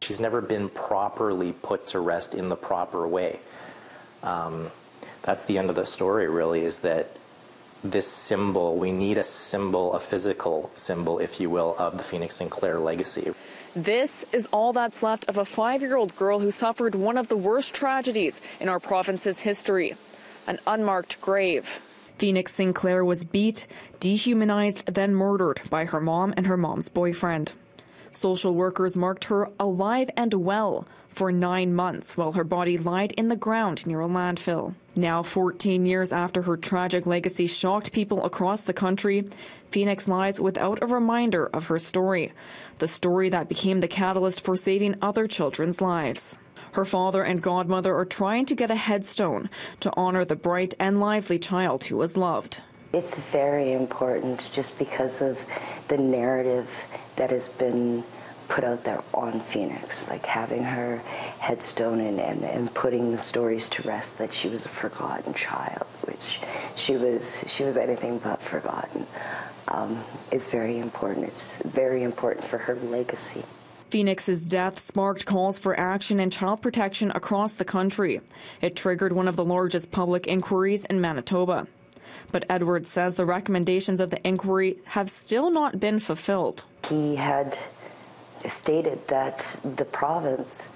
She's never been properly put to rest in the proper way. That's the end of the story, really, is that this symbol, we need a symbol, a physical symbol, if you will, of the Phoenix Sinclair legacy. This is all that's left of a 5-year-old girl who suffered one of the worst tragedies in our province's history, an unmarked grave. Phoenix Sinclair was beat, dehumanized, then murdered by her mom and her mom's boyfriend. Social workers marked her alive and well for 9 months while her body lied in the ground near a landfill. Now, 14 years after her tragic legacy shocked people across the country, Phoenix lies without a reminder of her story, the story that became the catalyst for saving other children's lives. Her father and godmother are trying to get a headstone to honor the bright and lively child who was loved. It's very important just because of the narrative that has been put out there on Phoenix, like having her headstone and putting the stories to rest that she was a forgotten child, which she was anything but forgotten. It's very important. It's very important for her legacy. Phoenix's death sparked calls for action and child protection across the country. It triggered one of the largest public inquiries in Manitoba. But Edwards says the recommendations of the inquiry have still not been fulfilled. He had stated that the province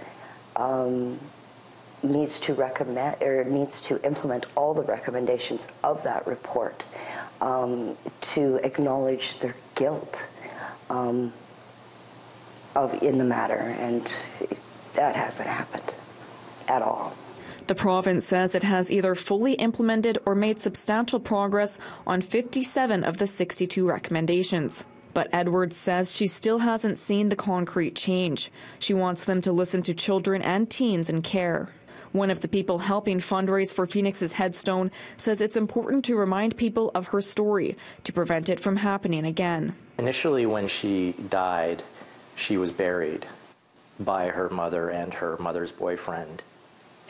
needs to implement all the recommendations of that report to acknowledge their guilt in the matter, and that hasn't happened at all. The province says it has either fully implemented or made substantial progress on 57 of the 62 recommendations. But Edwards says she still hasn't seen the concrete change. She wants them to listen to children and teens in care. One of the people helping fundraise for Phoenix's headstone says it's important to remind people of her story to prevent it from happening again. Initially, when she died, she was buried by her mother and her mother's boyfriend.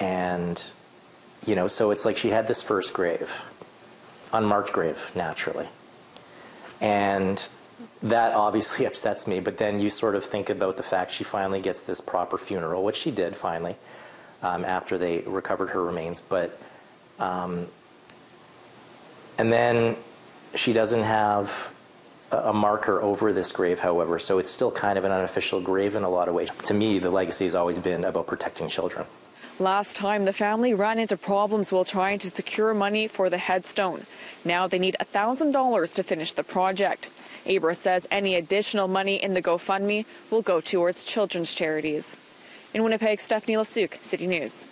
And, you know, so it's like she had this first grave, unmarked grave, naturally. And that obviously upsets me, but then you sort of think about the fact she finally gets this proper funeral, which she did finally, after they recovered her remains. But, and then she doesn't have a marker over this grave, however, so it's still kind of an unofficial grave in a lot of ways. To me, the legacy has always been about protecting children. Last time, the family ran into problems while trying to secure money for the headstone. Now they need $1,000 to finish the project. Abra says any additional money in the GoFundMe will go towards children's charities. In Winnipeg, Stefanie Lasuik, City News.